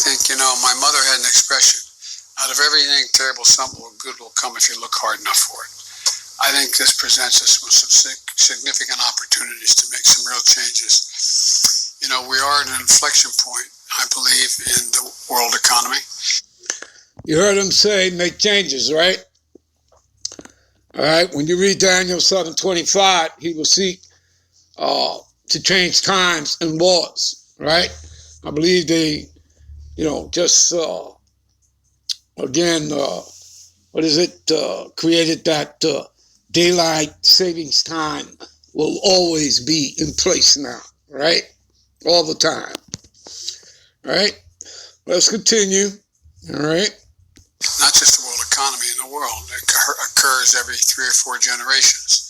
think, my mother had an expression, out of everything terrible, something good will come if you look hard enough for it. I think this presents us with some significant opportunities to make some real changes. We are at an inflection point, I believe, in the world economy. You heard him say, make changes, right? All right, when you read Daniel 7:25, he will seek to change times and laws, right? I believe they, created that daylight savings time will always be in place now, right? All the time, right? Let's continue, all right? Not just the world economy in the world. It occurs every 3 or 4 generations.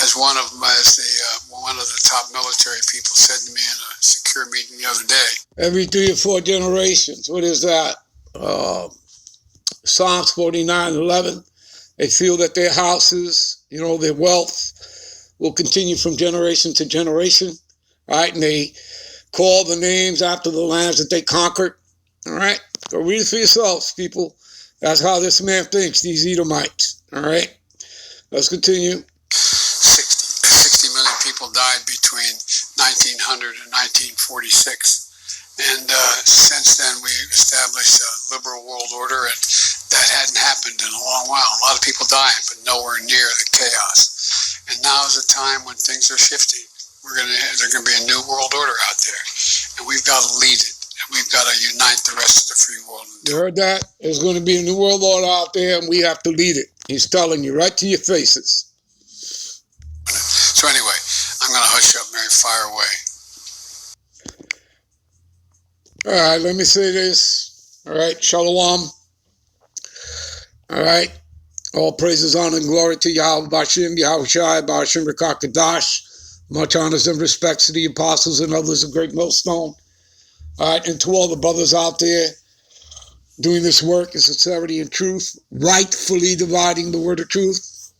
As one of the top military people said to me in a secure meeting the other day. Every 3 or 4 generations. What is that? Psalms 49:11. They feel that their houses, their wealth will continue from generation to generation, right? And they call the names after the lands that they conquered, all right? Go read it for yourselves, people. That's how this man thinks, these Edomites, all right? Let's continue. 60 million people died between 1900 and 1946. And since then, we established a liberal world order, and that hadn't happened in a long while. A lot of people dying, but nowhere near the chaos. And now is a time when things are shifting. There's going to be a new world order out there, and we've got to lead it. And we've got to unite the rest of the free world. You heard that? There's going to be a new world order out there, and we have to lead it. He's telling you right to your faces. So anyway, I'm going to hush up, Mary. Fire away. All right, let me say this. All right, Shalom. All right. All praises, honor, and glory to Yahweh Bashim, Yahweh Shai, Bashim Rekakadash. Much honors and respects to the apostles and others of Great Millstone. All right, and to all the brothers out there doing this work in sincerity and truth, rightfully dividing the word of truth,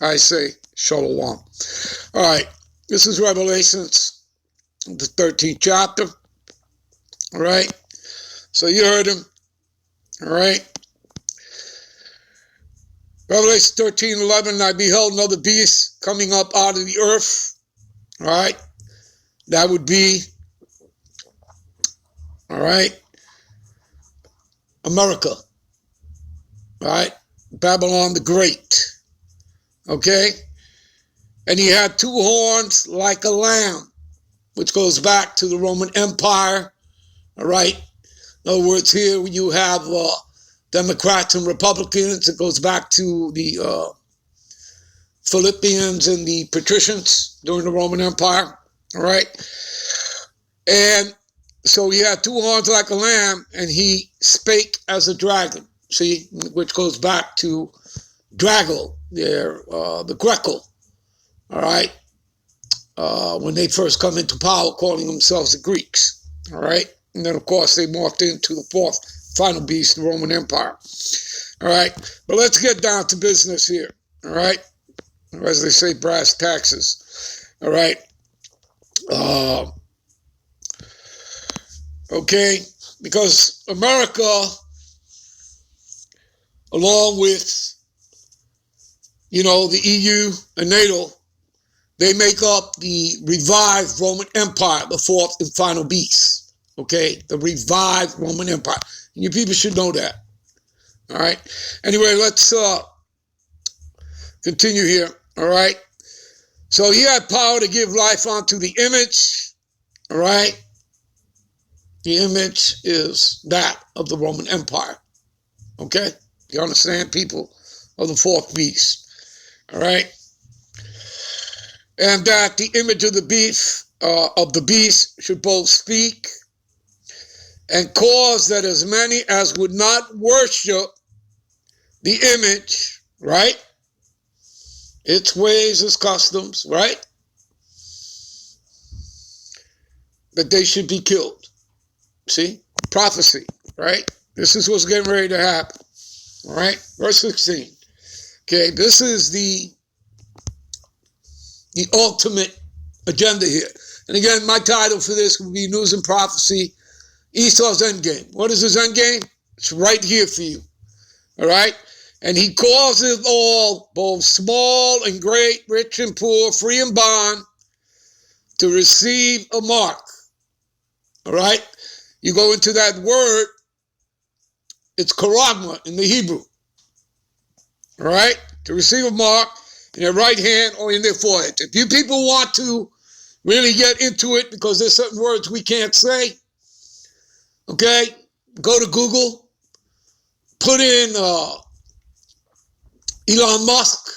I say Shalom. All right, this is Revelations, the 13th chapter. All right, so you heard him. All right. Revelation 13:11, I beheld another beast coming up out of the earth. All right, that would be, all right, America. All right, Babylon the Great. Okay, and he had 2 horns like a lamb, which goes back to the Roman Empire. All right, in other words, here you have Democrats and Republicans. It goes back to the Philippians and the patricians during the Roman Empire. All right, and so he had 2 horns like a lamb, and he spake as a dragon. See, which goes back to Drago, the Greco. All right, when they first come into power, calling themselves the Greeks. All right. And then, of course, they morphed into the 4th final beast, the Roman Empire. All right. But let's get down to business here. All right. Or as they say, brass taxes. All right. Okay. Because America, along with, the EU and NATO, they make up the revived Roman Empire, the 4th and final beast. Okay, the revived Roman Empire. And you people should know that. All right. Anyway, let's continue here. All right. So he had power to give life unto the image. All right. The image is that of the Roman Empire. Okay. You understand, people of the 4th beast. All right. And that the image of the beast should both speak and cause that as many as would not worship the image, right? Its ways, its customs, right? That they should be killed. See? Prophecy, right? This is what's getting ready to happen. All right? Verse 16. Okay, this is the ultimate agenda here. And again, my title for this will be News and Prophecy. Esau's endgame. What is his endgame? It's right here for you. All right? And he causes all, both small and great, rich and poor, free and bond, to receive a mark. All right? You go into that word, it's charagma in the Hebrew. All right? To receive a mark in their right hand or in their forehead. If you people want to really get into it, because there's certain words we can't say, okay, go to Google, put in Elon Musk,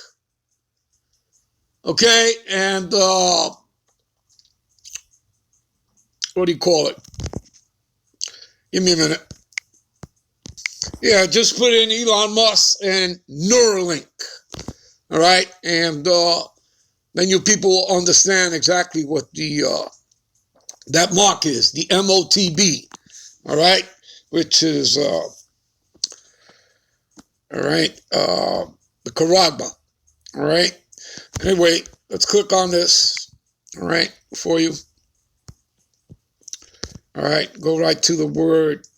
okay, and what do you call it? Give me a minute. Yeah, just put in Elon Musk and Neuralink, all right, and then you people will understand exactly what the that mark is, the MOTB, all right, which is all right, the charagma, all right. Anyway, let's click on this, all right, for you. All right, go right to the word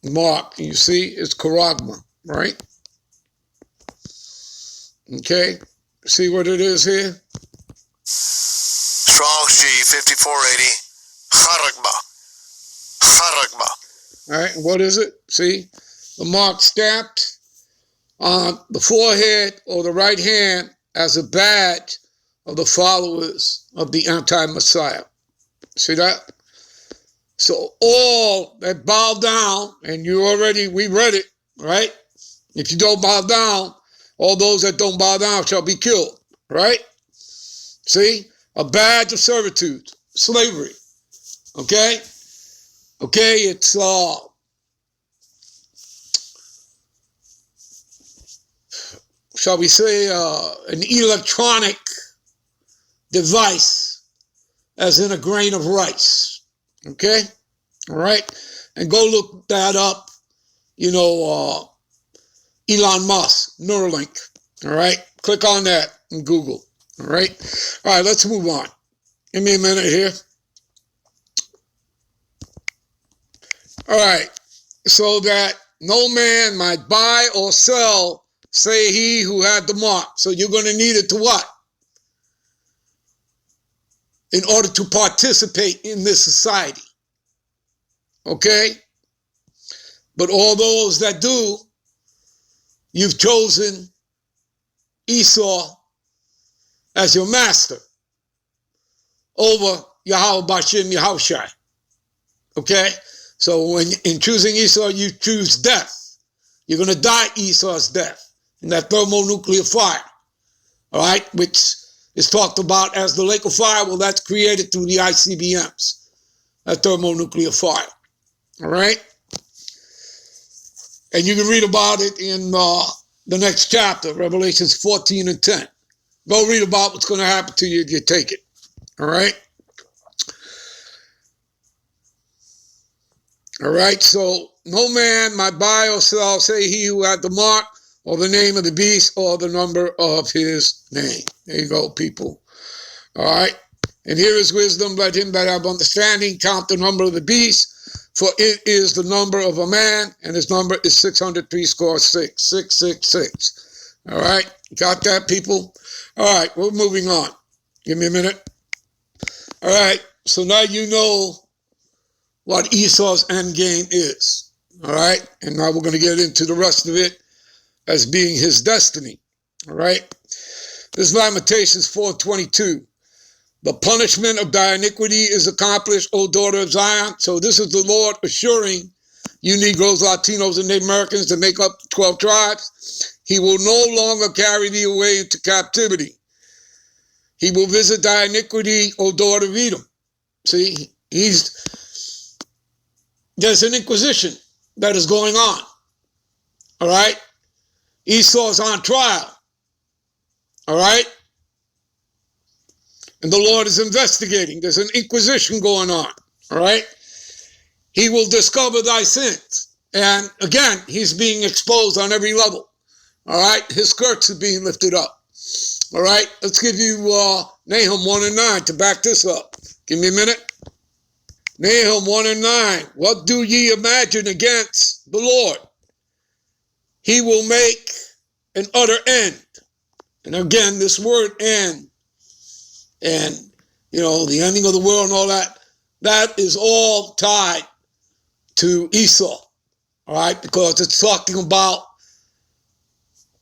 mark. You see, it's charagma, right? Okay, see what it is here? Strong's G 5480, charagma. Charagma. All right, and what is it? See, the mark stamped on the forehead or the right hand as a badge of the followers of the anti-Messiah. See that? So all that bow down, and we read it, right? If you don't bow down, all those that don't bow down shall be killed, right? See? A badge of servitude, slavery, okay? Okay, it's, shall we say, an electronic device, as in a grain of rice, okay? All right? And go look that up, Elon Musk, Neuralink, all right? Click on that in Google, all right? All right, let's move on. Give me a minute here. All right, so that no man might buy or sell, say he who had the mark. So you're going to need it to what? In order to participate in this society, okay? But all those that do, you've chosen Esau as your master over Yahweh Bashem Yahushai. Okay? So when in choosing Esau, you choose death. You're going to die Esau's death in that thermonuclear fire. All right? Which is talked about as the lake of fire. Well, that's created through the ICBMs, that thermonuclear fire. All right? And you can read about it in the next chapter, Revelations 14 and 10. Go read about what's going to happen to you if you take it. All right? All right, so no man might buy or sell, say he who had the mark, or the name of the beast, or the number of his name. There you go, people. All right? And here is wisdom. Let him that have understanding count the number of the beast, for it is the number of a man, and his number is 603 666. All right? Got that, people? All right, we're moving on. Give me a minute. All right, so now you know what Esau's endgame is. All right? And now we're going to get into the rest of it as being his destiny. All right? This is Lamentations 4:22. The punishment of thy iniquity is accomplished, O daughter of Zion. So this is the Lord assuring you Negroes, Latinos, and Native Americans that make up 12 tribes. He will no longer carry thee away into captivity. He will visit thy iniquity, O daughter of Edom. See, there's an inquisition that is going on. All right? Esau is on trial. All right? And the Lord is investigating. There's an inquisition going on. All right? He will discover thy sins. And again, he's being exposed on every level. All right? His skirts are being lifted up. All right? Let's give you Nahum 1 and 9 to back this up. Give me a minute. Nahum 1 and 9. What do ye imagine against the Lord? He will make an utter end. And again, this word end, and, the ending of the world and all that, that is all tied to Esau, all right? Because it's talking about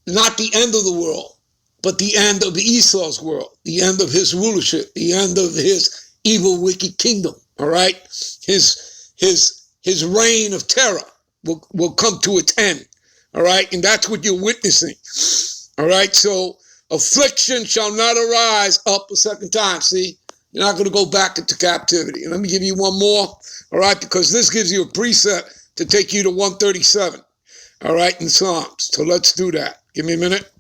not the end of the world, but the end of Esau's world, the end of his rulership, the end of his evil, wicked kingdom, all right? His reign of terror will come to its end, all right? And that's what you're witnessing, all right? So affliction shall not arise up a second time. See, you're not going to go back into captivity. And let me give you one more, all right? Because this gives you a precept to take you to 137, all right, in Psalms. So let's do that. Give me a minute.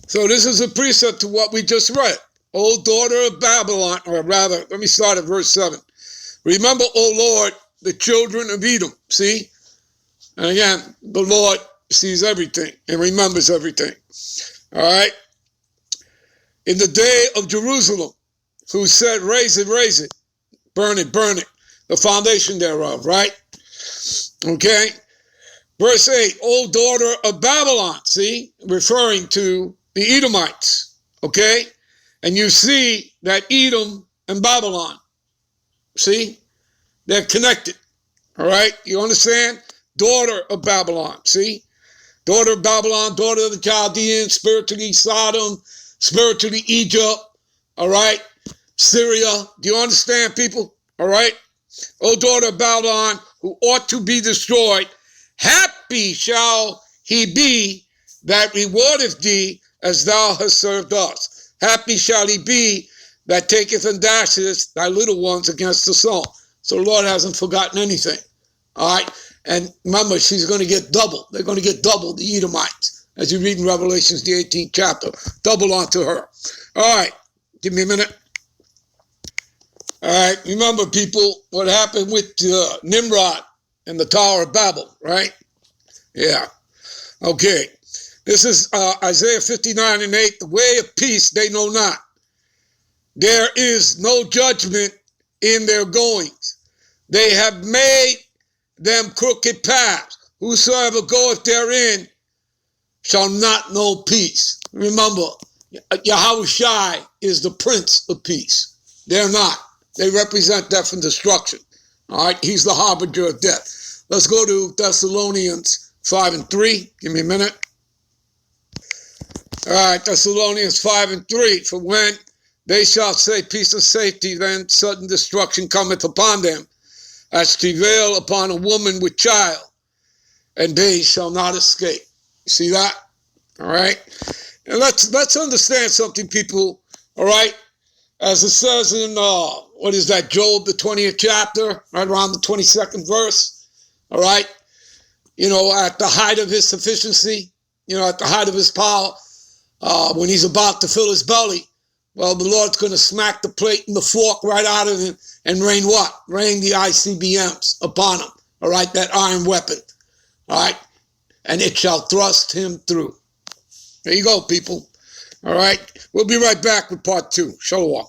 So this is a precept to what we just read. O daughter of Babylon, or rather, let me start at verse 7. Remember, O Lord, the children of Edom. See? And again, the Lord sees everything and remembers everything. All right? In the day of Jerusalem, who said, raise it, burn it, the foundation thereof, right? Okay? Verse 8, O daughter of Babylon, see? Referring to the Edomites, okay? And you see that Edom and Babylon, see? They're connected, all right? You understand? Daughter of Babylon, see? Daughter of Babylon, daughter of the Chaldeans, spiritually Sodom, spiritually Egypt, all right? Syria, do you understand, people? All right? O daughter of Babylon, who ought to be destroyed, happy shall he be that rewardeth thee as thou hast served us. Happy shall he be that taketh and dasheth thy little ones against the stone. So the Lord hasn't forgotten anything. All right? And remember, she's going to get double. They're going to get double, the Edomites, as you read in Revelations, the 18th chapter. Double onto her. All right. Give me a minute. All right. Remember, people, what happened with Nimrod and the Tower of Babel, right? Yeah. Okay. This is Isaiah 59 and 8. The way of peace they know not. There is no judgment in their goings. They have made them crooked paths. Whosoever goeth therein shall not know peace. Remember, Yahushai is the Prince of Peace. They're not. They represent death and destruction. All right, he's the harbinger of death. Let's go to Thessalonians 5 and 3. Give me a minute. All right, Thessalonians 5 and 3. For when they shall say peace and safety, then sudden destruction cometh upon them, as travail upon a woman with child, and they shall not escape. You see that? All right? And let's understand something, people, all right? As it says in, what is that, Job, the 20th chapter, right around the 22nd verse, all right? At the height of his sufficiency, at the height of his power, when he's about to fill his belly, well, the Lord's going to smack the plate and the fork right out of him and rain what? Rain the ICBMs upon him, all right? That iron weapon, all right? And it shall thrust him through. There you go, people. All right? We'll be right back with part 2. Shalom.